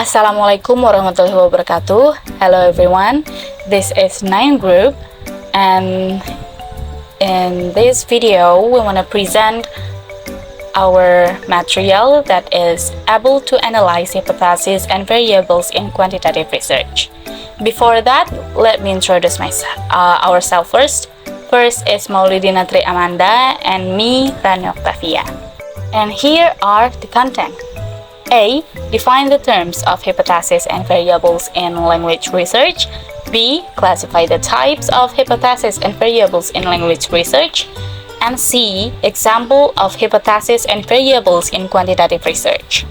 Assalamualaikum Warahmatullahi Wabarakatuh. Hello everyone, this is 9 group, and in this video we want to present our material that is able to analyze hypotheses and variables in quantitative research. Before that, let me introduce ourselves first. First is Maulidina Tri Amanda and me, Rani Oktavia. And here are the content. A. Define the terms of hypotheses and variables in language research. B. Classify the types of hypotheses and variables in language research. And C. Example of hypotheses and variables in quantitative research.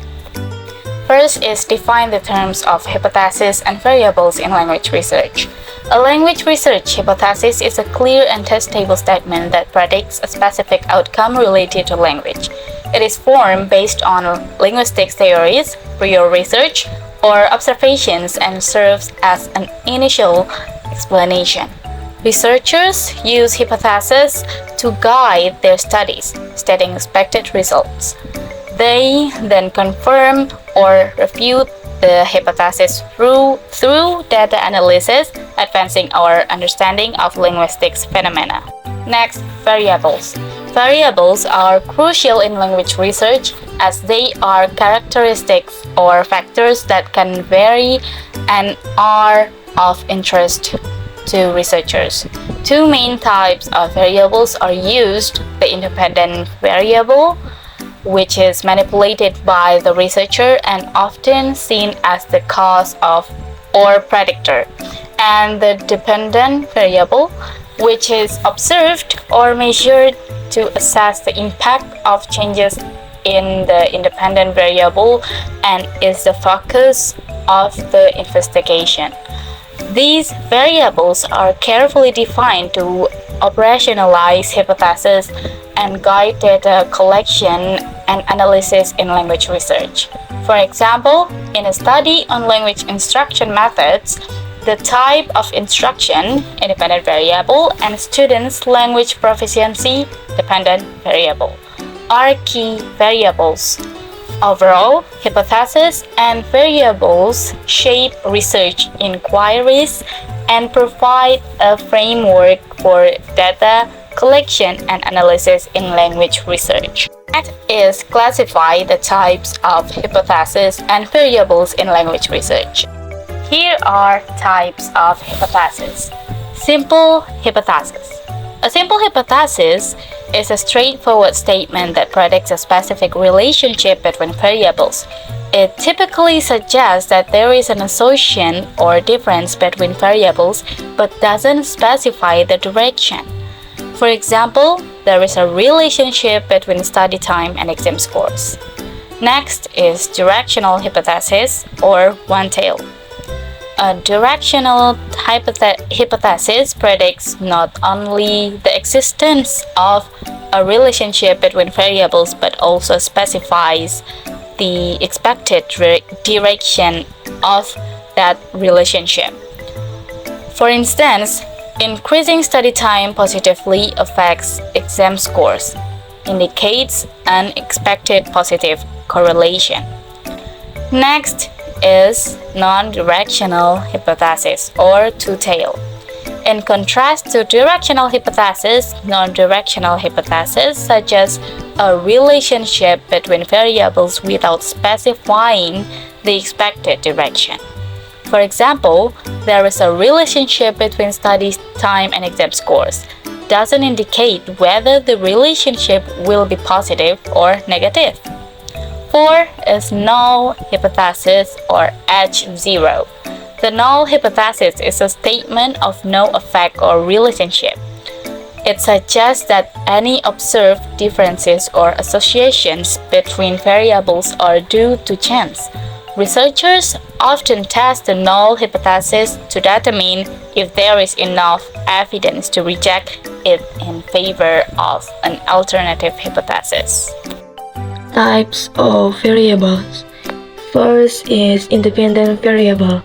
First is define the terms of hypotheses and variables in language research. A language research hypothesis is a clear and testable statement that predicts a specific outcome related to language. It is formed based on linguistics theories, prior research, or observations and serves as an initial explanation. Researchers use hypotheses to guide their studies, stating expected results. They then confirm or refute the hypothesis through data analysis, advancing our understanding of linguistics phenomena. Next, variables. Variables are crucial in language research as they are characteristics or factors that can vary and are of interest to researchers. Two main types of variables are used: the independent variable, which is manipulated by the researcher and often seen as the cause of or predictor, and the dependent variable, which is observed or measured to assess the impact of changes in the independent variable and is the focus of the investigation. These variables are carefully defined to operationalize hypotheses and guide data collection and analysis in language research. For example, in a study on language instruction methods, the type of instruction, independent variable, and students' language proficiency, dependent variable, are key variables. Overall, hypotheses and variables shape research inquiries and provide a framework for data collection and analysis in language research. Next is classify the types of hypotheses and variables in language research. Here are types of hypothesis. Simple hypothesis. A simple hypothesis is a straightforward statement that predicts a specific relationship between variables. It typically suggests that there is an association or difference between variables but doesn't specify the direction. For example, there is a relationship between study time and exam scores. Next is directional hypothesis or one-tail. A directional hypothesis predicts not only the existence of a relationship between variables but also specifies the expected direction of that relationship. For instance, increasing study time positively affects exam scores, indicates an expected positive correlation. Next is non-directional hypothesis or two-tail. In contrast to directional hypothesis, non-directional hypothesis suggests a relationship between variables without specifying the expected direction. For example, there is a relationship between study time and exam scores. Doesn't indicate whether the relationship will be positive or negative. 4 is null hypothesis or H0. The null hypothesis is a statement of no effect or relationship. It suggests that any observed differences or associations between variables are due to chance. Researchers often test the null hypothesis to determine if there is enough evidence to reject it in favor of an alternative hypothesis. Types of variables. First is independent variable.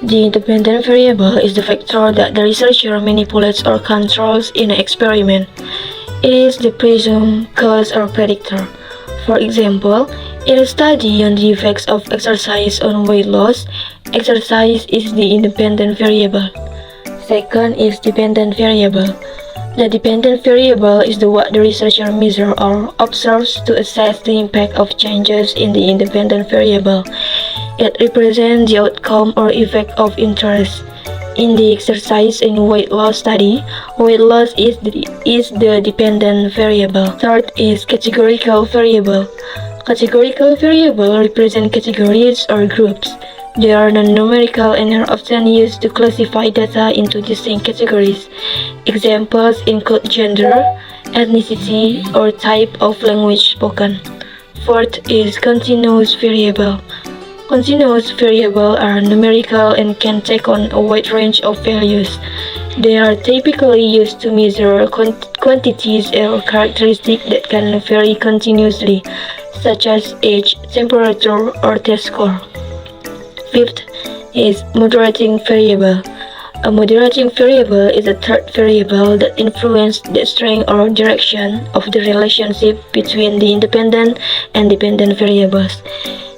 The independent variable is the factor that the researcher manipulates or controls in an experiment. It is the presumed cause or predictor. For example, In a study on the effects of exercise on weight loss, exercise is the independent variable. Second is dependent variable. The dependent variable is what the researcher measures or observes to assess the impact of changes in the independent variable. It represents the outcome or effect of interest. In the exercise and weight loss study, weight loss is the dependent variable. Third is categorical variable. Categorical variable represent categories or groups. They are non-numerical and are often used to classify data into distinct categories. Examples include gender, ethnicity, or type of language spoken. Fourth is continuous variable. Continuous variables are numerical and can take on a wide range of values. They are typically used to measure quantities or characteristics that can vary continuously, such as age, temperature, or test score. Fifth is moderating variable. A moderating variable is a third variable that influences the strength or direction of the relationship between the independent and dependent variables.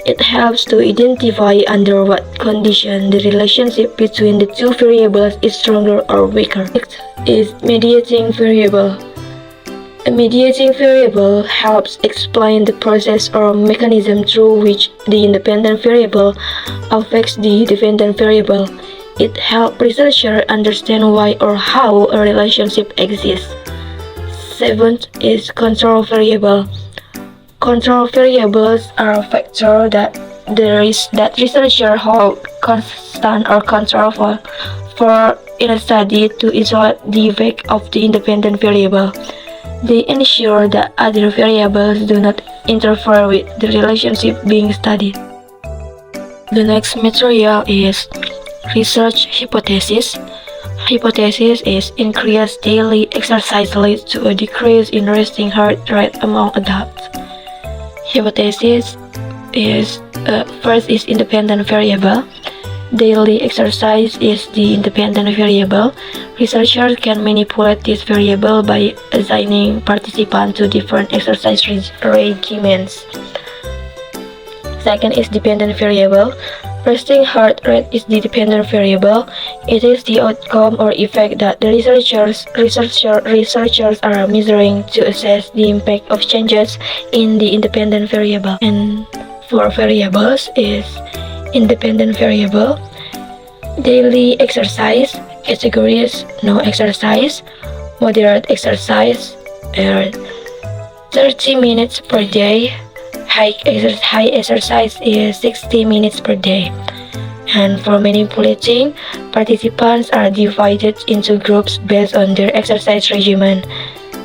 It helps to identify under what condition the relationship between the two variables is stronger or weaker. Next is mediating variable. A mediating variable helps explain the process or mechanism through which the independent variable affects the dependent variable. It helps researchers understand why or how a relationship exists. Seventh is control variable. Control variables are factors that researchers hold constant or control for in a study to isolate the effect of the independent variable. They ensure that other variables do not interfere with the relationship being studied. The next material is research hypothesis. Hypothesis is increased daily exercise leads to a decrease in resting heart rate among adults. Hypothesis is first is independent variable. Daily exercise is the independent variable. Researchers can manipulate this variable by assigning participants to different exercise regimens. Second is dependent variable. Resting heart rate is the dependent variable. It is the outcome or effect that the researchers are measuring to assess the impact of changes in the independent variable. And four variables is independent variable, daily exercise, categories, no exercise, moderate exercise, 30 minutes per day, high exercise is 60 minutes per day. And for manipulating, participants are divided into groups based on their exercise regimen.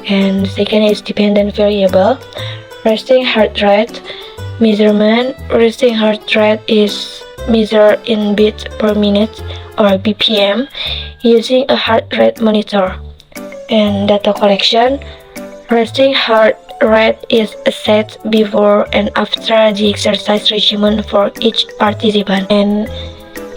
And second is dependent variable, resting heart rate measurement. Resting heart rate is measured in beats per minute or BPM using a heart rate monitor. And data collection, resting heart rate is assessed before and after the exercise regimen for each participant. And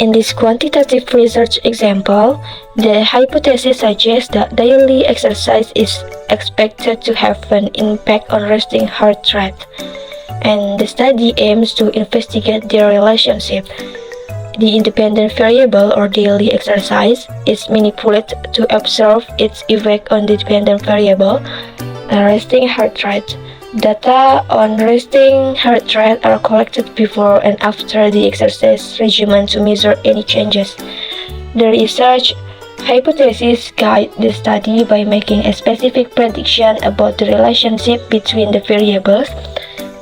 in this quantitative research example, the hypothesis suggests that daily exercise is expected to have an impact on resting heart rate, and the study aims to investigate their relationship. The independent variable or daily exercise is manipulated to observe its effect on the dependent variable, the resting heart rate. Data on resting heart rate are collected before and after the exercise regimen to measure any changes. The research hypothesis guide the study by making a specific prediction about the relationship between the variables,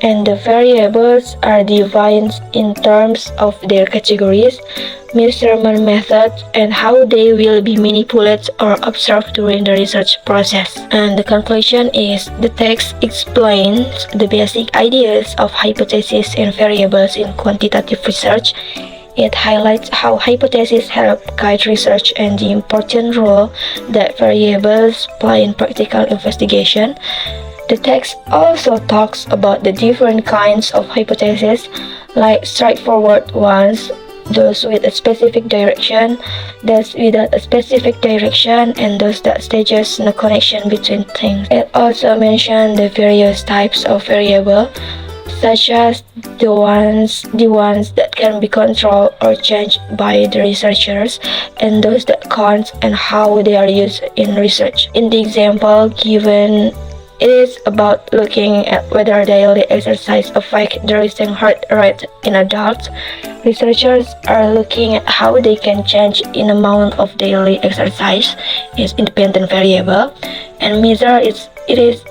and the variables are defined in terms of their categories, measurement methods, and how they will be manipulated or observed during the research process. And the conclusion is the text explains the basic ideas of hypothesis and variables in quantitative research. It highlights how hypotheses help guide research and the important role that variables play in practical investigation. The text also talks about the different kinds of hypotheses, like straightforward ones, those with a specific direction, those without a specific direction, and those that suggest no connection between things. It also mentioned the various types of variable, such as the ones that can be controlled or changed by the researchers, and those that can't, and how they are used in research. In the example given, it is about looking at whether daily exercise affects the resting heart rate in adults. Researchers are looking at how they can change in amount of daily exercise is independent variable and measure its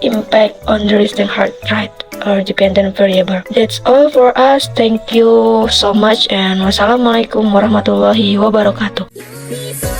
impact on the resting heart rate or dependent variable. That's all for us. Thank you so much and wassalamualaikum warahmatullahi wabarakatuh.